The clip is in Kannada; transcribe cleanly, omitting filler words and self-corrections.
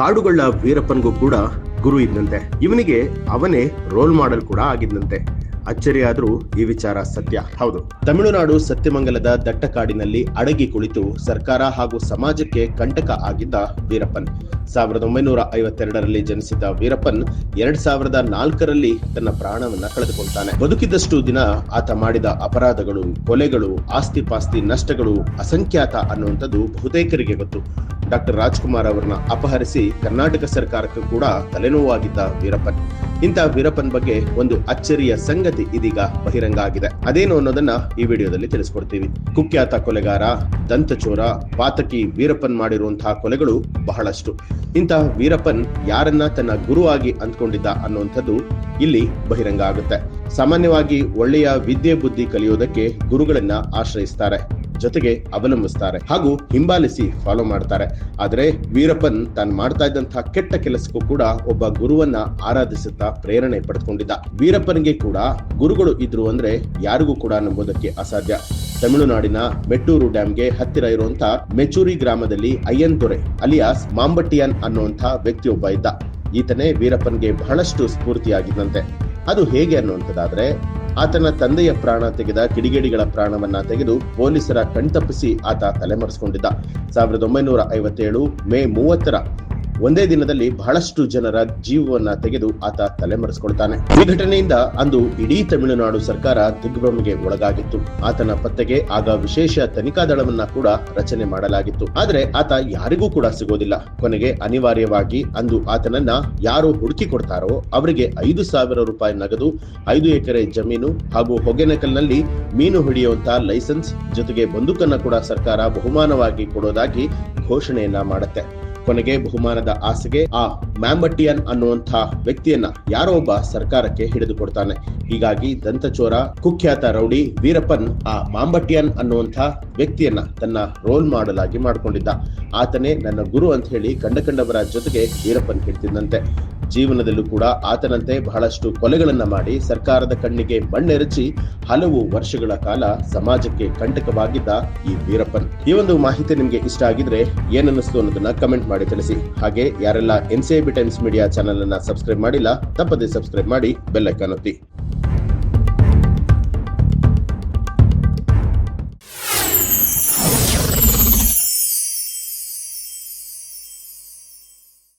ಕಾಡುಗಳ ವೀರಪ್ಪನ್ಗೂ ಕೂಡ ಗುರು ಇದ್ದಂತೆ. ಇವನಿಗೆ ಅವನೇ ರೋಲ್ ಮಾಡೆಲ್ ಕೂಡ ಆಗಿದ್ದಂತೆ. ಅಚ್ಚರಿಯಾದ್ರೂ ಈ ವಿಚಾರ ಸತ್ಯ. ಹೌದು, ತಮಿಳುನಾಡು ಸತ್ಯಮಂಗಲದ ದಟ್ಟ ಕಾಡಿನಲ್ಲಿ ಅಡಗಿ ಕುಳಿತು ಸರ್ಕಾರ ಹಾಗೂ ಸಮಾಜಕ್ಕೆ ಕಂಟಕ ಆಗಿದ್ದ ವೀರಪ್ಪನ್ 1952ರಲ್ಲಿ ಜನಿಸಿದ ವೀರಪ್ಪನ್ 2004ರಲ್ಲಿ ತನ್ನ ಪ್ರಾಣವನ್ನ ಕಳೆದುಕೊಳ್ತಾನೆ. ಬದುಕಿದ್ದಷ್ಟು ದಿನ ಆತ ಮಾಡಿದ ಅಪರಾಧಗಳು, ಕೊಲೆಗಳು, ಆಸ್ತಿ ಪಾಸ್ತಿ ನಷ್ಟಗಳು ಅಸಂಖ್ಯಾತ ಅನ್ನುವಂಥದ್ದು ಬಹುತೇಕರಿಗೆ ಗೊತ್ತು. ಡಾಕ್ಟರ್ ರಾಜ್ಕುಮಾರ್ ಅವರನ್ನ ಅಪಹರಿಸಿ ಕರ್ನಾಟಕ ಸರ್ಕಾರಕ್ಕೂ ಕೂಡ ತಲೆನೋವಾಗಿದ್ದ ವೀರಪ್ಪನ್. ಇಂಥ ವೀರಪ್ಪನ್ ಬಗ್ಗೆ ಒಂದು ಅಚ್ಚರಿಯ ಸಂಗತಿ ಇದೀಗ ಬಹಿರಂಗ ಆಗಿದೆ. ಅದೇನು ಅನ್ನೋದನ್ನ ಈ ವಿಡಿಯೋದಲ್ಲಿ ತಿಳಿಸ್ಕೊಡ್ತೀವಿ. ಕುಖ್ಯಾತ ಕೊಲೆಗಾರ, ದಂತಚೋರ, ಪಾತಕಿ ವೀರಪ್ಪನ್ ಮಾಡಿರುವಂತಹ ಕೊಲೆಗಳು ಬಹಳಷ್ಟು. ಇಂತಹ ವೀರಪ್ಪನ್ ಯಾರನ್ನ ತನ್ನ ಗುರು ಆಗಿ ಅಂದ್ಕೊಂಡಿದ್ದ ಅನ್ನುವಂಥದ್ದು ಇಲ್ಲಿ ಬಹಿರಂಗ ಆಗುತ್ತೆ. ಸಾಮಾನ್ಯವಾಗಿ ಒಳ್ಳೆಯ ವಿದ್ಯೆ ಬುದ್ಧಿ ಕಲಿಯೋದಕ್ಕೆ ಗುರುಗಳನ್ನ ಆಶ್ರಯಿಸ್ತಾರೆ, ಜೊತೆಗೆ ಅವಲಂಬಿಸ್ತಾರೆ ಹಾಗೂ ಹಿಂಬಾಲಿಸಿ ಫಾಲೋ ಮಾಡ್ತಾರೆ. ಆದ್ರೆ ವೀರಪ್ಪನ್ ತಾನು ಮಾಡ್ತಾ ಇದ್ದಂತಹ ಕೆಟ್ಟ ಕೆಲಸಕ್ಕೂ ಕೂಡ ಒಬ್ಬ ಗುರುವನ್ನ ಆರಾಧಿಸುತ್ತಾ ಪ್ರೇರಣೆ ಪಡೆದುಕೊಂಡಿದ್ದ. ವೀರಪ್ಪನ್ಗೆ ಕೂಡ ಗುರುಗಳು ಇದ್ರು ಅಂದ್ರೆ ಯಾರಿಗೂ ಕೂಡ ನಂಬೋದಕ್ಕೆ ಅಸಾಧ್ಯ. ತಮಿಳುನಾಡಿನ ಮೆಟ್ಟೂರು ಡ್ಯಾಂಗೆ ಹತ್ತಿರ ಇರುವಂತ ಮೆಚೂರಿ ಗ್ರಾಮದಲ್ಲಿ ಅಯ್ಯನ್ ದೊರೆ ಅಲಿಯಾಸ್ ಮಾಂಬಟ್ಟಿಯನ್ ಅನ್ನುವಂತ ವ್ಯಕ್ತಿಯೊಬ್ಬ ಇದ್ದ. ಈತನೇ ವೀರಪ್ಪನ್ಗೆ ಬಹಳಷ್ಟು ಸ್ಫೂರ್ತಿಯಾಗಿದ್ದಂತೆ. ಅದು ಹೇಗೆ ಅನ್ನುವಂಥದ್ದಾದ್ರೆ, ಆತನ ತಂದೆಯ ಪ್ರಾಣ ತೆಗೆದ ಕಿಡಿಗೇಡಿಗಳ ಪ್ರಾಣವನ್ನ ತೆಗೆದು ಪೊಲೀಸರ ಕಣ್ತಪ್ಪಿಸಿ ಆತ ತಲೆಮರೆಸಿಕೊಂಡಿದ್ದ. 1957 ಮೇ 30ರ ಒಂದೇ ದಿನದಲ್ಲಿ ಬಹಳಷ್ಟು ಜನರ ಜೀವವನ್ನ ತೆಗೆದು ಆತ ತಲೆಮರೆಸಿಕೊಳ್ತಾನೆ. ಈ ಘಟನೆಯಿಂದ ಅಂದು ಇಡೀ ತಮಿಳುನಾಡು ಸರ್ಕಾರ ದಿಗ್ಭ್ರಮೆಗೆ ಒಳಗಾಗಿತ್ತು. ಆತನ ಪತ್ತೆಗೆ ಆಗ ವಿಶೇಷ ತನಿಖಾ ದಳವನ್ನ ಕೂಡ ರಚನೆ ಮಾಡಲಾಗಿತ್ತು. ಆದ್ರೆ ಆತ ಯಾರಿಗೂ ಕೂಡ ಸಿಗೋದಿಲ್ಲ. ಕೊನೆಗೆ ಅನಿವಾರ್ಯವಾಗಿ ಅಂದು ಆತನನ್ನ ಯಾರು ಹುಡುಕಿ ಕೊಡ್ತಾರೋ ಅವರಿಗೆ 5,000 ರೂಪಾಯಿ ನಗದು, 5 ಎಕರೆ ಜಮೀನು ಹಾಗೂ ಹೊಗೆನಕಲ್ನಲ್ಲಿ ಮೀನು ಹಿಡಿಯುವಂತ ಲೈಸೆನ್ಸ್ ಜೊತೆಗೆ ಬಂದೂಕನ್ನ ಕೂಡ ಸರ್ಕಾರ ಬಹುಮಾನವಾಗಿ ಕೊಡೋದಾಗಿ ಘೋಷಣೆಯನ್ನ ಮಾಡುತ್ತೆ. ಕೊನೆಗೆ ಬಹುಮಾನದ ಆಸೆಗೆ ಆ ಮ್ಯಾಂಬಟ್ಟಿಯನ್ ಅನ್ನುವಂಥ ವ್ಯಕ್ತಿಯನ್ನ ಯಾರೋ ಒಬ್ಬ ಸರ್ಕಾರಕ್ಕೆ ಹಿಡಿದುಕೊಡ್ತಾನೆ. ಹೀಗಾಗಿ ದಂತಚೋರ, ಕುಖ್ಯಾತ ರೌಡಿ ವೀರಪ್ಪನ್ ಆ ಮಾಂಬಟ್ಟಿಯನ್ ಅನ್ನುವಂಥ ವ್ಯಕ್ತಿಯನ್ನ ತನ್ನ ರೋಲ್ ಮಾಡೆಲ್ ಆಗಿ ಮಾಡ್ಕೊಂಡಿದ್ದ. ಆತನೇ ನನ್ನ ಗುರು ಅಂತ ಹೇಳಿ ಕಂಡವರ ಜೊತೆಗೆ ವೀರಪ್ಪನ್ ಹೇಳ್ತಿದ್ದಂತೆ. ಜೀವನದಲ್ಲೂ ಕೂಡ ಆತನಂತೆ ಬಹಳಷ್ಟು ಕೊಲೆಗಳನ್ನ ಮಾಡಿ ಸರ್ಕಾರದ ಕಣ್ಣಿಗೆ ಮಣ್ಣೆರಚಿ ಹಲವು ವರ್ಷಗಳ ಕಾಲ ಸಮಾಜಕ್ಕೆ ಕಂಟಕವಾಗಿದ್ದ ಈ ವೀರಪ್ಪನ್. ಈ ಒಂದು ಮಾಹಿತಿ ನಿಮ್ಗೆ ಇಷ್ಟ ಆಗಿದ್ರೆ ಏನನ್ನಿಸ್ತು ಅನ್ನೋದನ್ನ ಕಮೆಂಟ್ ಮಾಡಿ ತಿಳಿಸಿ. ಹಾಗೆ ಯಾರೆಲ್ಲ NCIB ಟೈಮ್ಸ್ ಮೀಡಿಯಾ ಚಾನೆಲ್ ಅನ್ನ ಸಬ್ಸ್ಕ್ರೈಬ್ ಮಾಡಿಲ್ಲ, ತಪ್ಪದೇ ಸಬ್ಸ್ಕ್ರೈಬ್ ಮಾಡಿ ಬೆಲ್ ಐಕಾನ್ ಒತ್ತಿ.